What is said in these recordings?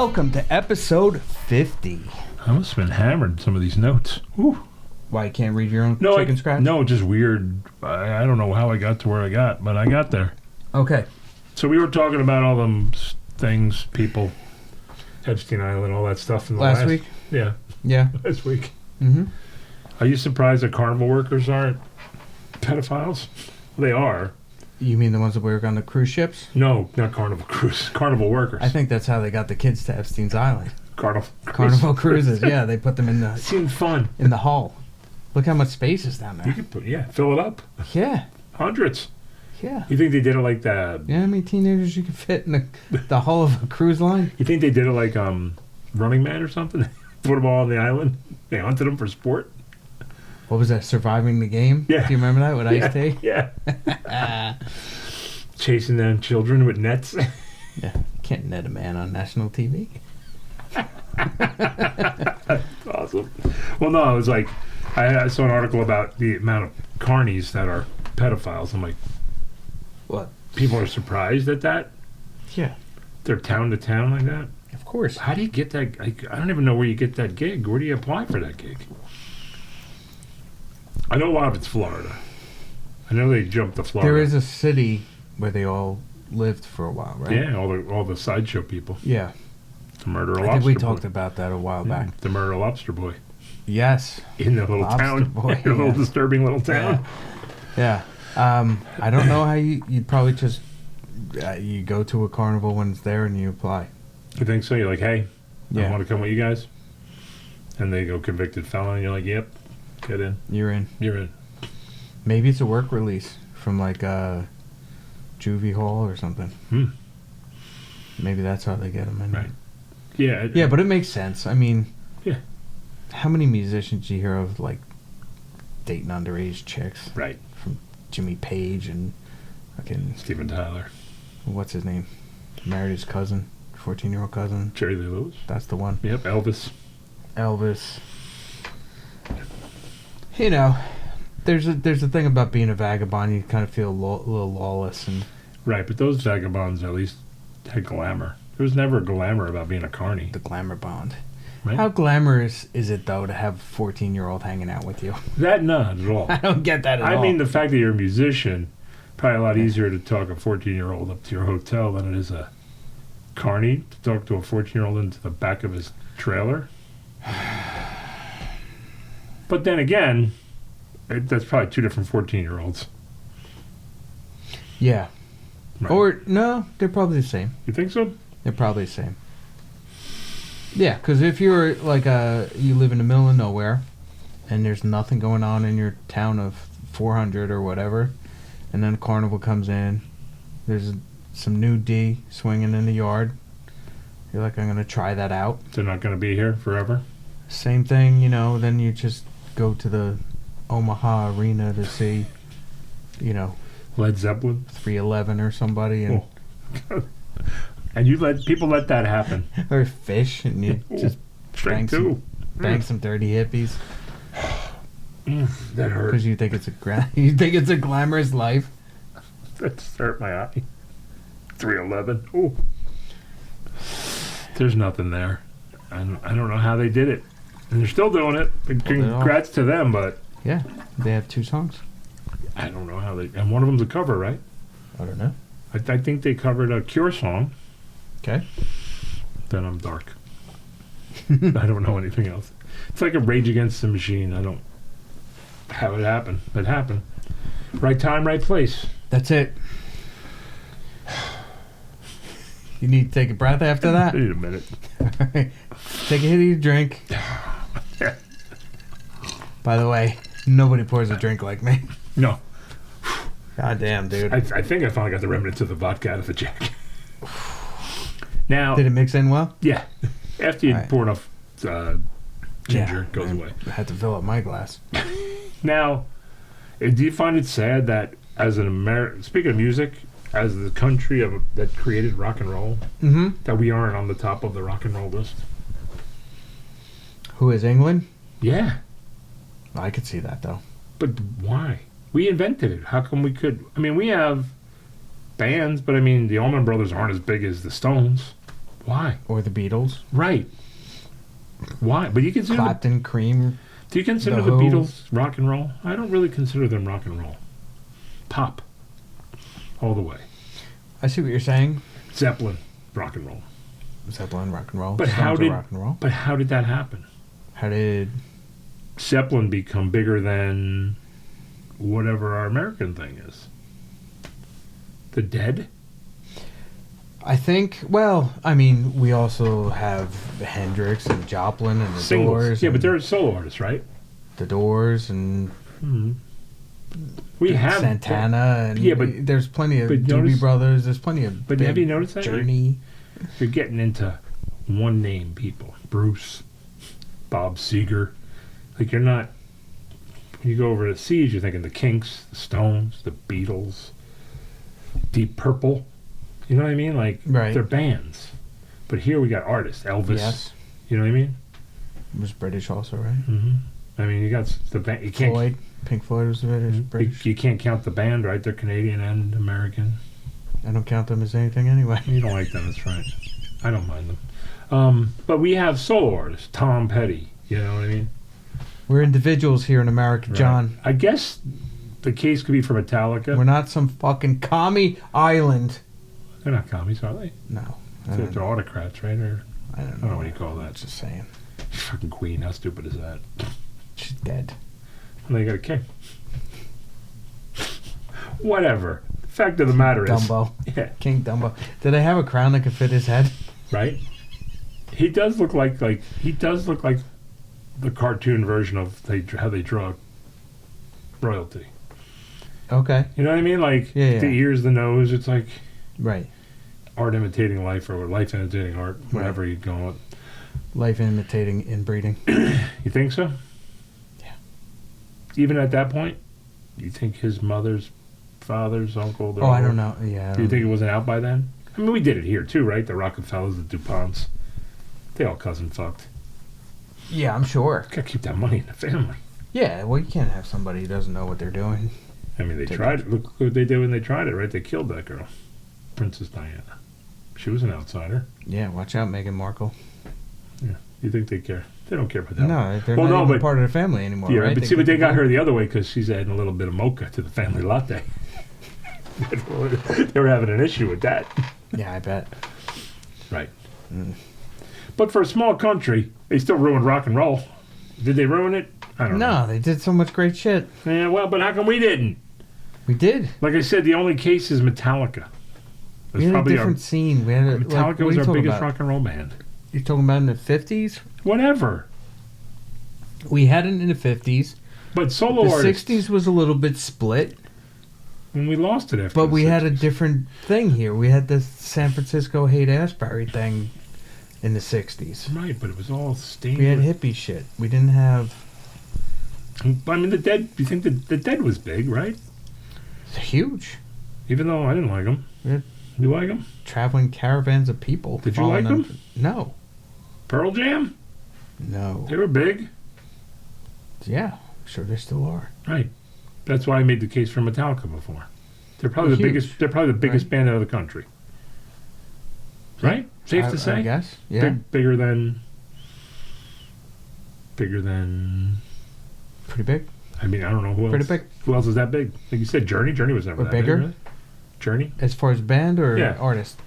welcome to episode 50. I must have been hammered some of these notes. Whew. Why, you can't read your own chicken scratch? No, just weird. I don't know how I got to where I got, but I got there. Okay. So we were talking about all them things, people, Epstein Island, all that stuff in the Last week? Yeah. Yeah. Last week. Mm-hmm. Are you surprised that carnival workers aren't pedophiles? They are. You mean the ones that work on the cruise ships? No, not carnival cruise. Carnival workers. I think that's how they got the kids to Epstein's Island. Carnival cruises. Yeah, they put them in the seemed fun in the hull. Look how much space is down there. You could fill it up. Yeah. Hundreds. Yeah. You think they did it like that? Yeah, how many teenagers you could fit in the hull of a cruise line? You think they did it like Running Man or something? Put them all on the island. They hunted them for sport. What was that? Surviving the Game? Yeah. Do you remember that with Ice-T? Yeah. Chasing down children with nets. Yeah. You can't net a man on national TV. That's awesome. Well, no, it was like I saw an article about the amount of Carnies that are pedophiles. I'm like, what? People are surprised at that? Yeah. They're town to town like that? Of course. How do you get that? I don't even know where you get that gig. Where do you apply for that gig? I know a lot of it's Florida. I know they jumped to Florida. There is a city where they all lived for a while, right? Yeah, all the sideshow people. Yeah. The murderer lobster boy. I think we talked about that a while back. The murderer lobster boy. Yes. In the little town. Boy, in a little disturbing little town. Yeah. I don't know how you'd probably just you go to a carnival when it's there and you apply. You think so? You're like, hey, yeah. I want to come with you guys. And they go convicted felon. And you're like, yep, get in. You're in. You're in. Maybe it's a work release from like juvie hall or something. Maybe that's how they get them in. Right. Yeah. Yeah, but it makes sense. I mean, yeah. How many musicians do you hear of like dating underage chicks? Right. From Jimmy Page and fucking Steven Tyler. What's his name? Married his cousin, 14-year-old cousin. Jerry Lee Lewis. That's the one. Yep. Elvis. You know, there's a thing about being a vagabond. You kind of feel a little lawless and. Right, but those vagabonds at least had glamour. There was never glamour about being a carny. The glamour bond. Right? How glamorous is it, though, to have a 14-year-old hanging out with you? That, not at all. I don't get that at all. I mean, the fact that you're a musician, probably a lot easier to talk a 14-year-old up to your hotel than it is a carny to talk to a 14-year-old into the back of his trailer. But then again, that's probably two different 14-year-olds. Yeah. Right. Or, no, they're probably the same. You think so? They're probably the same. Yeah, because if you're like you live in the middle of nowhere and there's nothing going on in your town of 400 or whatever, and then a carnival comes in, there's some new D swinging in the yard, you're like, I'm going to try that out. They're not going to be here forever? Same thing, you know, then you just go to the Omaha Arena to see, you know, Led Zeppelin? 311 or somebody. And and people let that happen. Or Fish, and you just bang some dirty hippies. That hurt. Because you think it's a glamorous life. That just hurt my eye. 311. Ooh. There's nothing there. I don't know how they did it. And they're still doing it. Congrats to them, but... Yeah, they have 2 songs. I don't know how they... And one of them's a cover, right? I don't know. I think they covered a Cure song. Okay. Then I'm dark. I don't know anything else. It's like a Rage Against the Machine. I don't... How it happened. It happened. Right time, right place. That's it. You need to take a breath after that? I need a minute. All right. Take a hit of your drink. By the way, nobody pours a drink like me. No. God damn, dude. I think I finally got the remnants of the vodka out of the Jack. Now, did it mix in well? Yeah. After you pour enough ginger, it goes away. I had to fill up my glass. Now, do you find it sad that as an American, speaking of music, as the country that created rock and roll, that we aren't on the top of the rock and roll list? Who is England? Yeah. I could see that, though. But why? We invented it. How come we could? I mean, we have bands, but I mean, the Allman Brothers aren't as big as the Stones. Why? Or the Beatles. Right. Why? But you consider Clapton, Cream. do you consider the Who. Beatles rock and roll? I don't really consider them rock and roll. Pop. All the way. I see what you're saying. Zeppelin, rock and roll. Zeppelin, rock and roll. But Stones are rock and roll. But how did that happen? How did Zeppelin become bigger than whatever our American thing is? The Dead? I think, well, I mean, we also have Hendrix and Joplin and the Singles. Doors. Yeah, but they're solo artists, right? The Doors and We have Santana. And yeah, but there's plenty of but Doobie notice- Brothers. There's plenty of But big have you noticed that? Journey. You're getting into one name people. Bruce, Bob Seger. Like you're not. When you go over to Siege, you're thinking the Kinks, the Stones, the Beatles, Deep Purple. You know what I mean? Like Right. they're bands. But here we got artists. Elvis. Yes. You know what I mean? It was British also, right? Mm-hmm. I mean, you got the band. You can't. Floyd. Pink Floyd was British. You can't count the band, right? They're Canadian and American. I don't count them as anything anyway. You don't like them, that's right. I don't mind them. But we have solo artists. Tom Petty. You know what I mean? We're individuals here in America, Right. John. I guess the case could be for Metallica. We're not some fucking commie island. They're not commies, are they? No. I don't They're know. autocrats, right? Or I don't I don't know know what you call that. Just saying. Fucking Queen. How stupid is that? She's dead. And they got a king. Whatever. Fact of the matter is, Dumbo. yeah, King Dumbo. Did they have a crown that could fit his head? right. He does look like he does look like the cartoon version of how they draw royalty. Okay. You know what I mean? Like Yeah. the ears, the nose. It's like Right. art imitating life or life imitating art, whatever you call it. Life imitating inbreeding. You think so? Yeah. Even at that point, you think his mother's father's uncle? Oh, I don't know. Yeah. I Do you don't- think it wasn't out by then? I mean, we did it here too, right? The Rockefellers, the DuPonts, they all cousin fucked. Yeah, I'm sure. Gotta keep that money in the family. Yeah, well, you can't have somebody who doesn't know what they're doing. I mean, they Take tried it. Look what they did when they tried it, right? They killed that girl, Princess Diana. She was an outsider. Yeah, watch out, Meghan Markle. Yeah. You think they care? They don't care about that. No, they're Well, not no, even but- part of the family anymore, Yeah, right? but see, but they get got the- her the other way because she's adding a little bit of mocha to the family latte. They were having an issue with that. Yeah, I bet. Right. Mm. But for a small country, they still ruined rock and roll. Did they ruin it? I don't know. No, they did so much great shit. Yeah, well, but how come we didn't? We did. Like I said, the only case is Metallica. We had a different scene. We had a, Metallica like, what was are you our talking biggest about? rock and roll band. You're talking about in the 50s? Whatever. We had it in the 50s. But solo The artists, 60s was a little bit split, when we lost it after but the we had a 60s. different thing here. We had the San Francisco Haight-Ashbury thing in the 60s. Right, but it was all stained. We had with- hippie shit. We didn't have... I mean, the Dead, you think the Dead was big, right? It's huge. Even though I didn't like them. Yeah. You like them? Traveling caravans of people. Did you following like them? No. Pearl Jam? No. They were big. Yeah, sure they still are. Right. That's why I made the case for Metallica before. They're probably the Huge. biggest. They're probably the biggest Right. band out of the country. Right? Safe to say. I guess. Yeah. Bigger than. Bigger than. Pretty big. I mean, I don't know who else. Pretty big. Who else is that big? Like you said, Journey. Journey was never Or that bigger? big. Really? Journey. As far as band or Yeah. artist?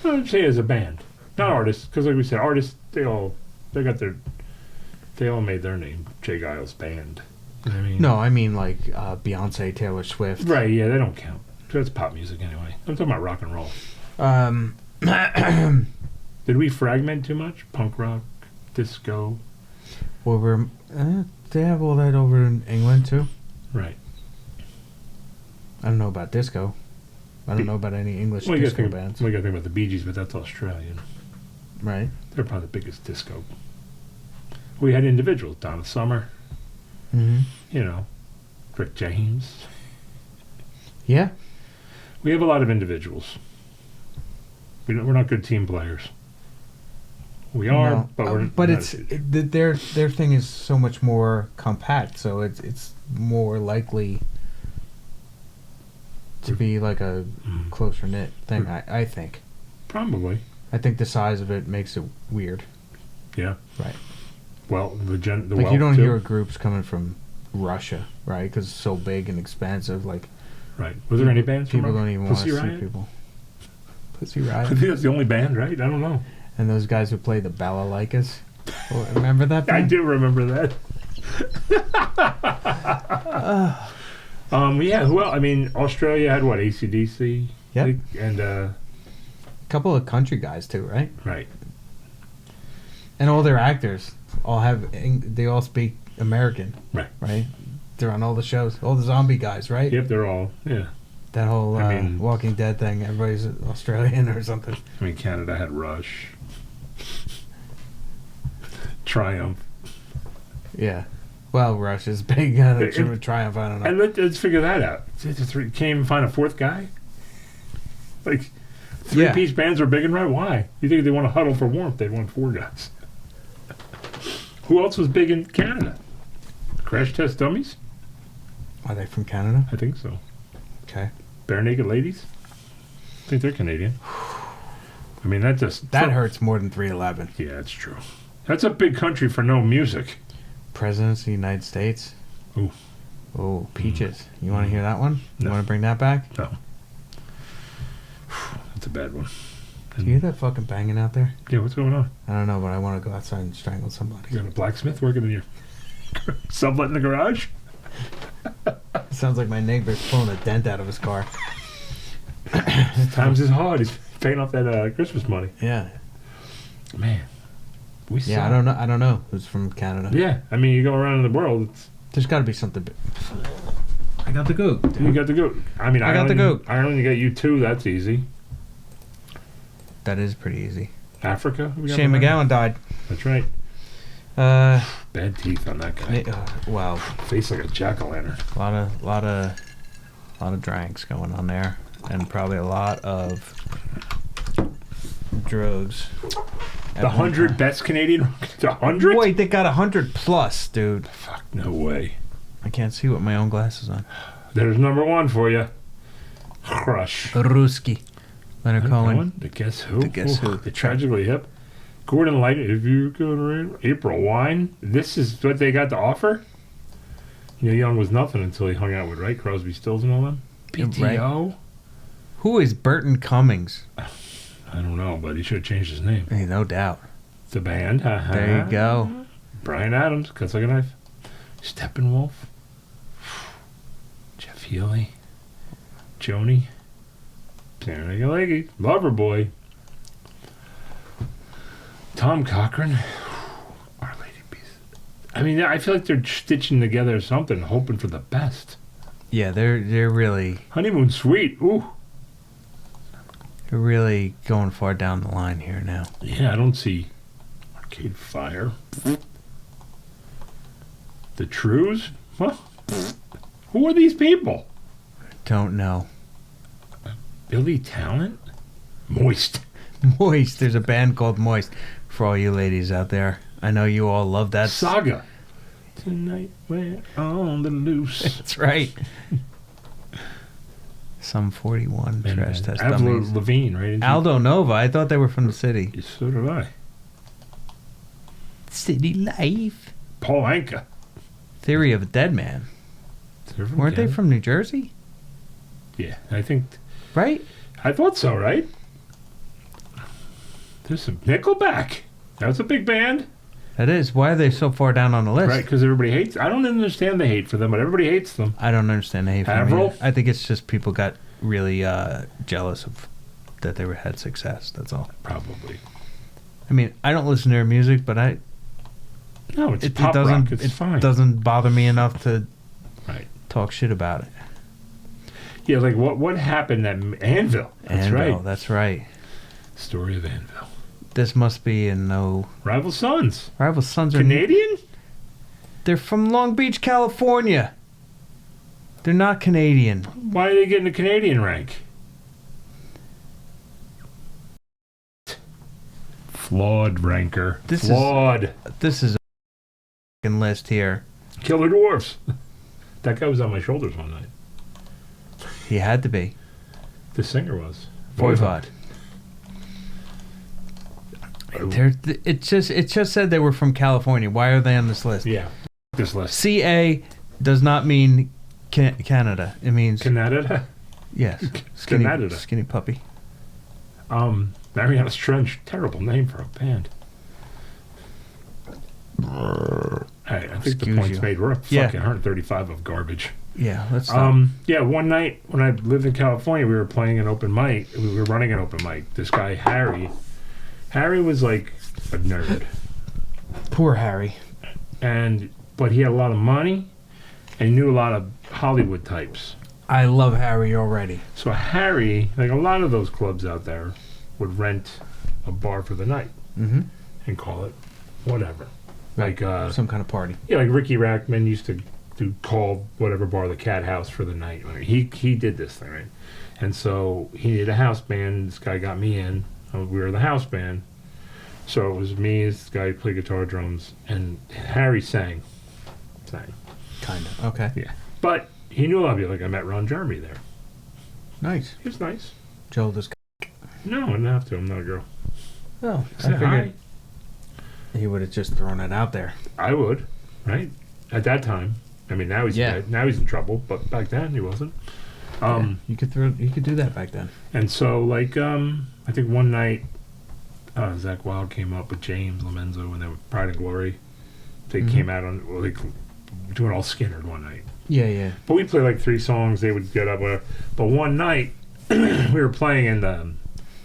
I'd say as a band, not artists, because like we said, artists they all made their name. Jay Giles Band. You know what I mean, No, I mean like Beyonce, Taylor Swift. right? Yeah, they don't count. That's pop music anyway. I'm talking about rock and roll. Did we fragment too much? Punk rock, disco, Over, they have all that over in England too. right? I don't know about disco. I don't know about any English Well, you gotta disco think. bands. Well, you gotta think about the Bee Gees, but that's Australian. Right. They're probably the biggest disco. We had individuals. Donna Summer. Mm-hmm. You know, Rick James. Yeah. We have a lot of individuals. We're not good team players. We are, No, but we're. but not it's as- their thing is so much more compact, so it's more likely to be like a Mm, closer knit thing. I think. probably. I think the size of it makes it weird. Yeah. Right. Well, the Like wealth you don't too. hear groups coming from Russia, right? Because it's so big and expensive. Like Right. Was there any bands from people Russia? don't even want to Pussy see Riot? people. Pussy I Riot. think that's the only band, right? I don't know. And those guys who play the balalaikas. Oh, remember that band? I do remember that. Yeah, well, I mean, Australia had what, AC/DC? Yep. Like, and, A couple of country guys too, right? right. And all their actors they all speak American. Right. Right? They're on all the shows. All the zombie guys, right? Yep, they're all, yeah. That whole I mean- Walking Dead thing. Everybody's Australian or something. I mean, Canada had Rush. Triumph. Yeah. Well, Rush is big. Triumph, I don't know. And let's figure that out. Can't even find a fourth guy? Like, three-piece bands are big and right. Why? You think they want to huddle for warmth? They'd want 4 guys. Who else was big in Canada? Crash Test Dummies? Are they from Canada? I think so. Okay. Bare Naked Ladies? I think they're Canadian. I mean, that hurts more than 311. Yeah, that's true. That's a big country for no music. Presidents of the United States. Ooh. Oh, Peaches. You want to hear that one? You No. want to bring that back? No. That's a bad one. Do you hear that fucking banging out there? Yeah, what's going on? I don't know, but I want to go outside and strangle somebody. You got a blacksmith working in your sublet in the garage? It sounds like my neighbor's pulling a dent out of his car. Times is hard. He's paying off that Christmas money. Yeah. Man. We Yeah, suck. I don't know who's from Canada. Yeah, I mean, you go around in the world, There's got to be something. I got the goat. you got the goat. I mean, I got the goat. Ireland, you got U2, that's easy. That is pretty easy. Africa? we got Shane one there? McGowan died. That's right. Uh, Bad teeth on that guy. wow, Face like a jack-o'-lantern. lot of drinks going on there, and probably a lot of drugs. The 100 best Canadian rock. The 100? Wait, they got 100 plus, dude. Fuck, no way. I can't see with my own glasses on. There's number 1 for you. Crush. Ruski. Leonard Cohen. The Guess Who. The Guess Who. The Tragically Hip. Gordon Light. If you could read April Wine. This is what they got to offer. Neil Young was nothing until he hung out with Crosby, Stills, and all them. PTO. Who is Burton Cummings? I don't know, but he should have changed his name. Hey, no doubt. The band. There you go. Bryan Adams. Cuts Like a Knife. Steppenwolf. Jeff Healey. Joni. Sarah Leggy. Loverboy. Tom Cochran. Our Lady Peace. I mean, I feel like they're stitching together something, hoping for the best. Yeah, they're really Honeymoon Suite. Ooh. they're really going far down the line here now. Yeah, I don't see Arcade Fire. The Trues? Huh? Who are these people? Don't know. Billy Talent? Moist. Moist. There's a band called Moist for all you ladies out there. I know you all love that. Saga. Tonight we're on the loose. That's right. Some 41 And, trash test Avril dummies. Lavigne, right? Aldo Nova. I thought they were from the city. So did I. City life. Paul Anka. Theory of a Dead Man. Weren't they from New Jersey? Yeah, I think. Right? I thought so, right? There's some Nickelback. That's a big band. That is. Why are they so far down on the list? Right, because everybody hates. I don't understand the hate for them, but everybody hates them. I don't understand the hate for them Avril? either. I think it's just people got really jealous of that they had success. That's all. Probably. I mean, I don't listen to their music, but No, it's it pop doesn't rock. It's it fine. doesn't bother me enough to Right. talk shit about it. Yeah, like what happened at Anvil? That's Anvil, right. That's right. Story of Anvil. This must be in no Rival Sons. Rival Sons are Canadian? They're from Long Beach, California. They're not Canadian. Why are they getting a Canadian rank? Flawed ranker. Flawed. This is a fucking list here. Killer Dwarfs. That guy was on my shoulders one night. He had to be. The singer was. Voivod. It just said they were from California. Why are they on this list? Yeah, this list. CA does not mean Canada. It means Canada. yes, Canada. skinny puppy. Mariana Trench, terrible name for a band. Hey, I think the point's made. We're up fucking 135 of garbage. Yeah, let's stop. Yeah, one night when I lived in California, we were playing an open mic. We were running an open mic. This guy, Harry was like a nerd. Poor Harry. But he had a lot of money and knew a lot of Hollywood types. I love Harry already. So Harry, like a lot of those clubs out there, would rent a bar for the night and call it whatever. Like some kind of party. Yeah, like Ricky Rackman used to call whatever bar the Cat House for the night. He did this thing, right? And so he needed a house band. This guy got me in. We were the house band. So it was me, this guy who played guitar, drums, and Harry sang. Kind of. Okay. Yeah. But he knew a lot of people. Like I met Ron Jeremy there. Nice. He was nice. Joel does. No, I didn't have to. I'm not a girl. Oh, I said hi. He would have just thrown it out there. I would, right? At that time. I mean, now he's dead. Now he's in trouble, but back then he wasn't. You could do that back then. And so, like, I think one night, Zach Wilde came up with James Lomenzo and they were Pride and Glory. They came out on doing all Skinner one night. Yeah. But we played like 3 songs. They would get up, whatever. But one night we were playing, and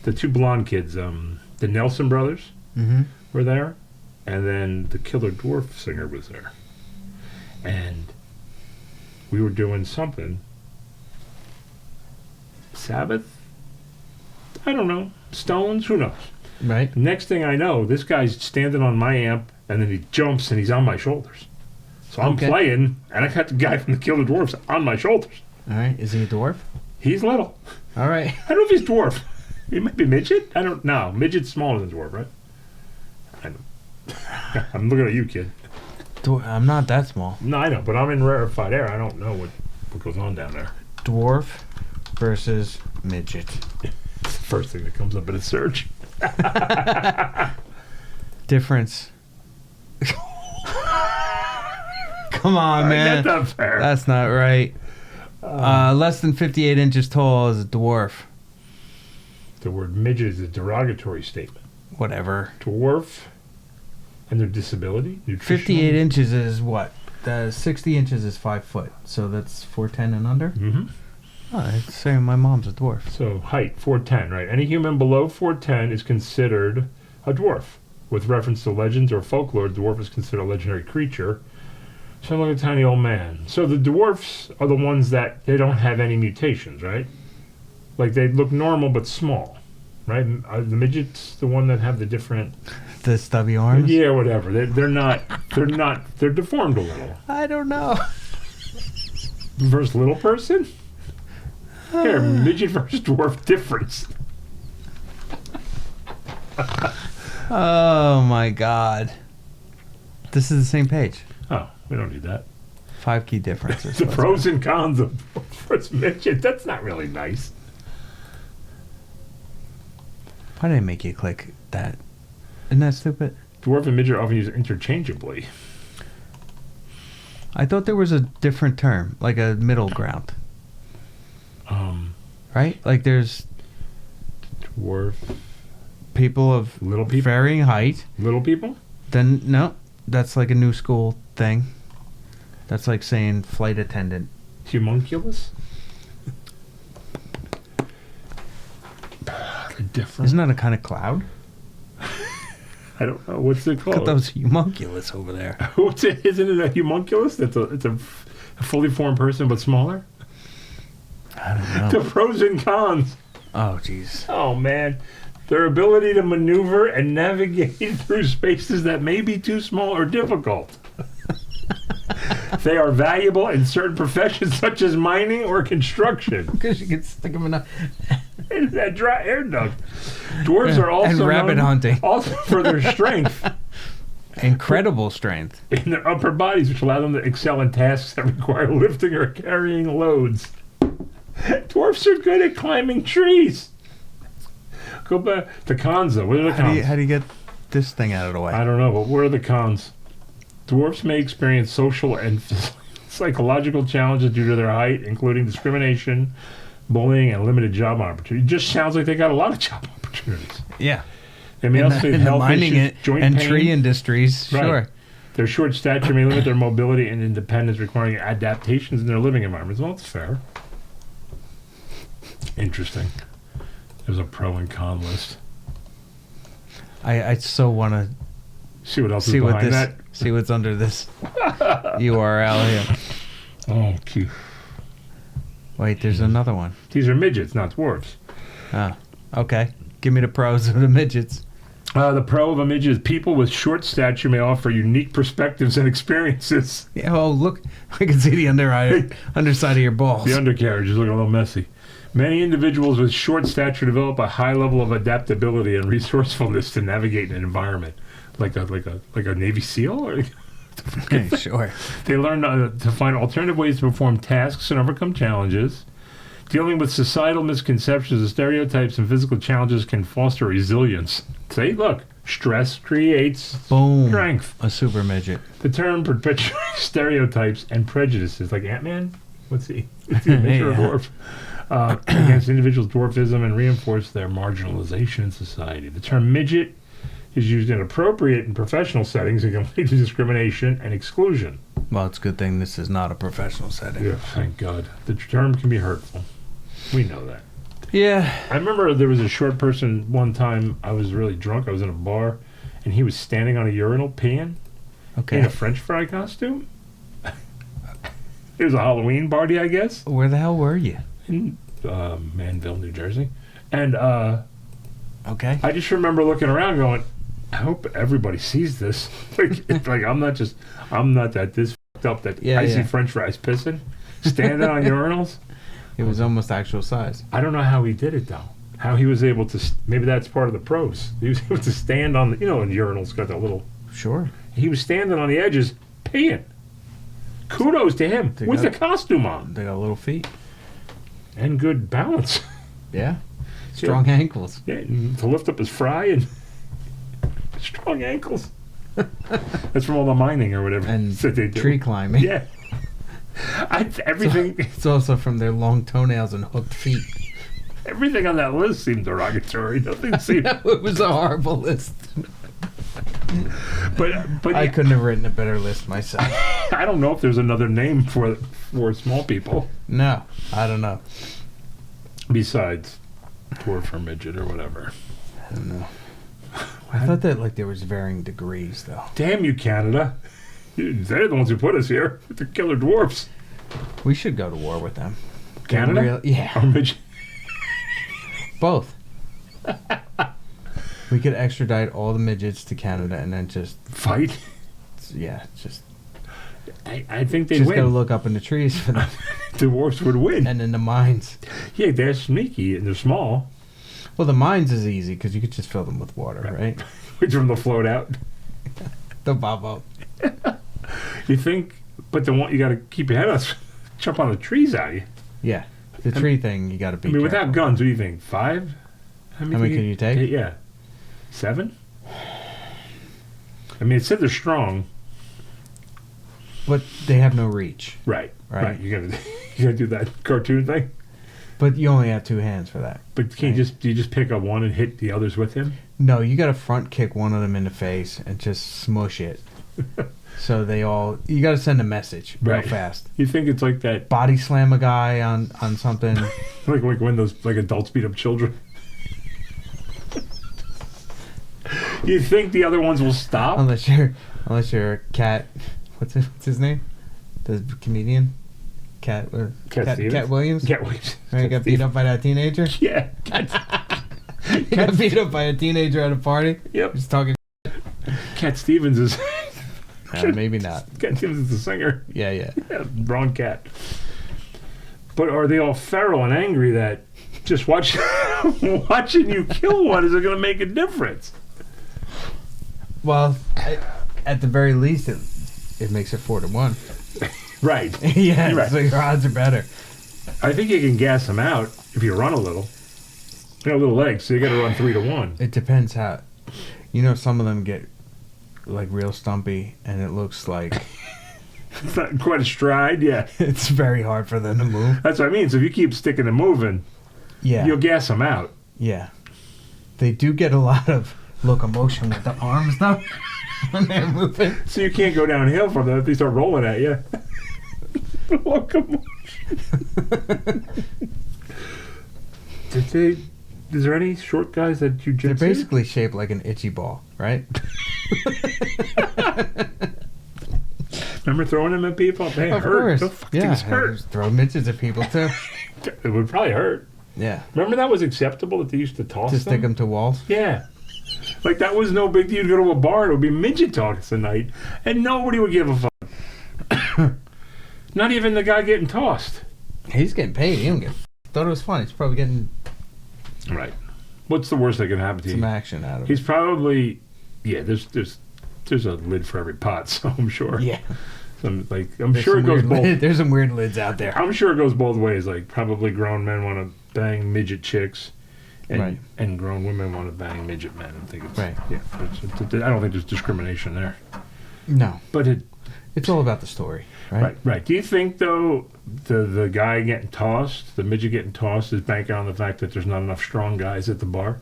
the 2 blonde kids, the Nelson brothers, were there, and then the Killer Dwarf singer was there, and we were doing something. Sabbath? I don't know. Stones? Who knows? Right. Next thing I know, this guy's standing on my amp, and then he jumps and he's on my shoulders. So I'm playing, and I got the guy from the Killer Dwarfs on my shoulders. All right. Is he a dwarf? He's little. All right. I don't know if he's dwarf. He might be midget. I don't know. Midget's smaller than dwarf, right? I'm looking at you, kid. I'm not that small. No, I know, but I'm in rarefied air. I don't know what goes on down there. Dwarf versus midget. It's the first thing that comes up in a search. Difference. Come on, man. That's not fair. That's not right. Less than 58 inches tall is a dwarf. The word midget is a derogatory statement. Whatever. Dwarf and their disability. 58 inches is what? 60 inches is 5 foot. So that's 4'10" and under? Mm-hmm. Oh, it's saying my mom's a dwarf. So height, 4'10", right? Any human below 4'10" is considered a dwarf. With reference to legends or folklore, dwarf is considered a legendary creature. So like a tiny old man. So the dwarfs are the ones that they don't have any mutations, right? Like they look normal but small, right? Are the midgets the one that have the different... The stubby arms? Yeah, whatever. They're not, they're deformed a little. I don't know. Versus little person? Here, midget versus dwarf difference. Oh my god. This is the same page. Oh, we don't need that. 5 key differences. The pros and cons of dwarf versus midget. That's not really nice. Why did I make you click that? Isn't that stupid? Dwarf and midget are often used interchangeably. I thought there was a different term, like a middle ground. Right? Like there's Dwarf. people of Little people? varying height. Little people? Then, no, that's like a new school thing. That's like saying flight attendant. Homunculus? They're different. Isn't that a kind of cloud? I don't know. What's it Look at called? those homunculus over there. What's it? Isn't it a homunculus? It's a fully formed person but smaller? I don't know. The pros and cons. Oh, jeez. Oh, man. Their ability to maneuver and navigate through spaces that may be too small or difficult. They are valuable in certain professions such as mining or construction. Because you can stick them In that dry air duct. Dwarves are also and rabbit known hunting. also for their strength Incredible strength. in their upper bodies, which allow them to excel in tasks that require lifting or carrying loads. Dwarfs are good at climbing trees. Go back to Kanza. What are the cons? How do you get this thing out of the way. I don't know, but what are the cons? Dwarfs may experience social and psychological challenges due to their height, including discrimination, bullying, and limited job opportunities. It just sounds like they got a lot of job opportunities. Yeah. They may also have health mining issues, joint and pain. tree industries, Right. sure. Their short stature may limit their mobility and independence, requiring adaptations in their living environments. Well, that's fair. Interesting. There's a pro and con list. I so want to See what else see is what behind this, that. see what's under this URL here. Oh, cute. Wait, there's another one. These are midgets, not dwarfs. Ah, okay. Give me the pros of the midgets. The pro of a midget is people with short stature may offer unique perspectives and experiences. Yeah, oh, look. I can see the underside of your balls. The undercarriage is looking a little messy. Many individuals with short stature develop a high level of adaptability and resourcefulness to navigate an environment, like a Navy SEAL. Or Okay, sure. they learn to find alternative ways to perform tasks and overcome challenges. Dealing with societal misconceptions and stereotypes and physical challenges can foster resilience. See, look, stress creates Boom. strength. A super midget. The term perpetuates stereotypes and prejudices, like Ant-Man. What's he? Is he a midget or a dwarf? Against individuals' dwarfism and reinforce their marginalization in society. The term midget is used inappropriate in professional settings and can lead to discrimination and exclusion. Well, it's a good thing this is not a professional setting. Yeah, thank God. The term can be hurtful. We know that. Yeah. I remember there was a short person one time. I was really drunk. I was in a bar, and he was standing on a urinal peeing Okay. in a French fry costume. It was a Halloween party, I guess, Where the hell were you? in Manville, New Jersey. And Okay. I just remember looking around going, I hope everybody sees this. like I'm not that this fucked up that Yeah, I see yeah. French fries pissing, standing on urinals. It was almost actual size. I don't know how he did it, though. How he was able to... Maybe that's part of the pros. He was able to stand on... You know, in urinals got that little... Sure. He was standing on the edges, peeing. Kudos to him. They With the got- costume on. They got little feet. And good balance. Yeah. Strong ankles. Yeah, and to lift up his fry and... Strong ankles. That's from all the mining or whatever. And that they do. tree climbing. Yeah. Everything... It's also from their long toenails and hooked feet. Everything on that list seemed derogatory. Nothing seemed... It was a horrible list. But I couldn't have written a better list myself. I don't know if there's another name for small people No, I don't know. besides dwarf or midget or whatever. I don't know. I thought that like there was varying degrees though. Damn you, Canada! They're the ones who put us here. They're killer dwarfs. We should go to war with them. Canada? Yeah, Or midget? both. We could extradite all the midgets to Canada and then just Fight? just I think they'd gotta win. look up in the trees for them Dwarfs would win. and in the mines. Yeah, they're sneaky and they're small. Well, the mines is easy because you could just fill them with water, right? Wait for them to float out. The bubble. You think, but the one you got to keep your head up, jump on the trees out. Yeah, the tree thing you got to be. I mean, careful. without guns, what do you think? 5? How many can you take? Yeah. 7? I mean, it said they're strong. But they have no reach. Right. Right. You gotta do that cartoon thing. But you only have 2 hands for that. But can do you just pick up one and hit the others with him? No, you got to front kick one of them in the face and just smush it. So you got to send a message real Right. fast. You think it's like that, Body slam a guy on something. like when those like adults beat up children? You think the other ones will stop? unless you're a cat. What's his name? The comedian? Cat Stevens? Williams? Cat Williams. Right, got beat up by that teenager? Yeah. Got beat up by a teenager at a party? Yep. Just talking. Cat Stevens is Maybe not. Cat Stevens is the singer. Yeah. Yeah, wrong cat. But are they all feral and angry that just watching you kill one is going to make a difference? Well, at the very least, it makes it 4-1. Right. Yeah, You're right. so your odds are better. I think you can gas them out if you run a little. You have little legs, so you got to run 3-1. It depends how. You know, some of them get like real stumpy, and it looks like It's not quite a stride, yeah. it's very hard for them to move. That's what I mean. So if you keep sticking and moving, Yeah, you'll gas them out. yeah. They do get a lot of locomotion with the arms, though, when they're moving. So you can't go downhill from them if they start rolling at you. Locomotion. Is there any short guys that jujitsu? They're basically shaped like an itchy ball, right? Remember throwing them at people? They Of hurt. course. Those fucking Yeah, things I hurt. just throw midgets at people, too. It would probably hurt. Yeah. Remember that was acceptable that they used to toss To stick them to walls? Yeah. Like that was no big deal to go to a bar. It would be midget talks a night, and nobody would give a fuck. Not even the guy getting tossed. He's getting paid. He don't get. Thought it was fun. He's probably getting Right. What's the worst that can happen to you? some action out of it. He's probably, yeah. There's a lid for every pot, so I'm sure. Yeah. I'm There's sure it some goes weird both. there's some weird lids out there. I'm sure it goes both ways. Like probably grown men want to bang midget chicks, and Right. and grown women want to bang midget men. I think it's Right. Yeah. I don't think there's discrimination there. No. But It's all about the story, right? right. Do you think though the guy getting tossed, the midget getting tossed, is banking on the fact that there's not enough strong guys at the bar,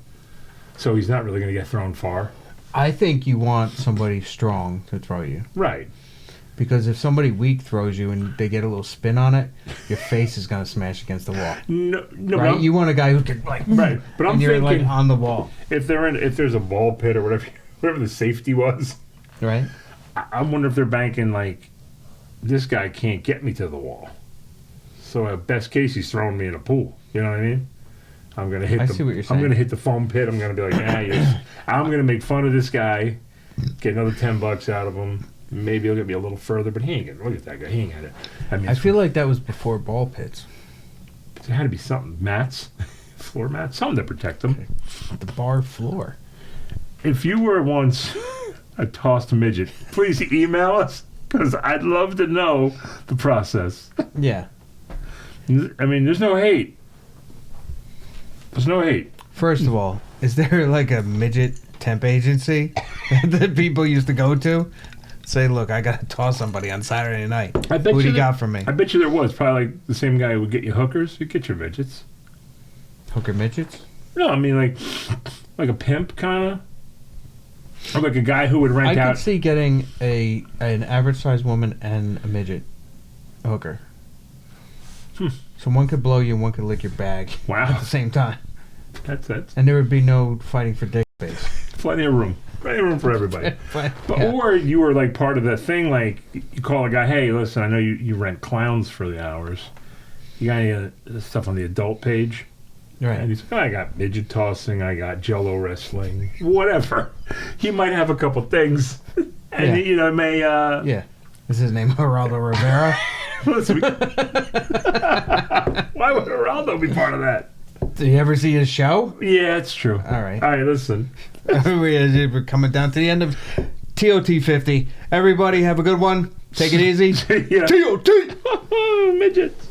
so he's not really going to get thrown far? I think you want somebody strong to throw you. Right. Because if somebody weak throws you and they get a little spin on it, your face is going to smash against the wall. No. Right? You want a guy who can, like... Right. But I'm and you're, thinking like, on the wall. if there's a ball pit or whatever the safety was, Right? I wonder if they're banking like this guy can't get me to the wall. So at best case, he's throwing me in a pool. You know what I mean? I'm gonna hit. I see what you're I'm saying. gonna hit the foam pit. I'm gonna be like, I'm gonna make fun of this guy, get another $10 out of him. Maybe he'll get me a little further, but he ain't gonna look at that guy. He ain't got it. I mean, I feel like that was before ball pits. there had to be something, mats, floor mats, something to protect them. The bar floor. If you were once a tossed midget, please email us because I'd love to know the process. Yeah. I mean, there's no hate. There's no hate. First of all, is there like a midget temp agency that people used to go to? Say, look, I got to toss somebody on Saturday night. I bet Who do you you got for me? I bet you there was. Probably like the same guy who would get you hookers. He'd get your midgets. Hooker midgets? No, I mean like a pimp kind of. Or like a guy who would rent I out. could see getting an average sized woman and a midget hooker. So one could blow you and one could lick your bag at Wow. the same time. That's And there would be no fighting for dick space. plenty of room. Plenty of room for everybody. But, But, yeah. Or you were like part of that thing, like you call a guy, hey, listen, I know you rent clowns for the hours. You got any stuff on the adult page? And Right. he's like, I got midget tossing, I got jello wrestling, whatever. He might have a couple things. And, Yeah. it may... Yeah. Is his name Geraldo Rivera? Listen, why would Geraldo be part of that? Did you ever see his show? Yeah, it's true. All right. All right, listen. We're coming down to the end of TOT 50. Everybody have a good one. Take it easy. Yeah. TOT! Midgets.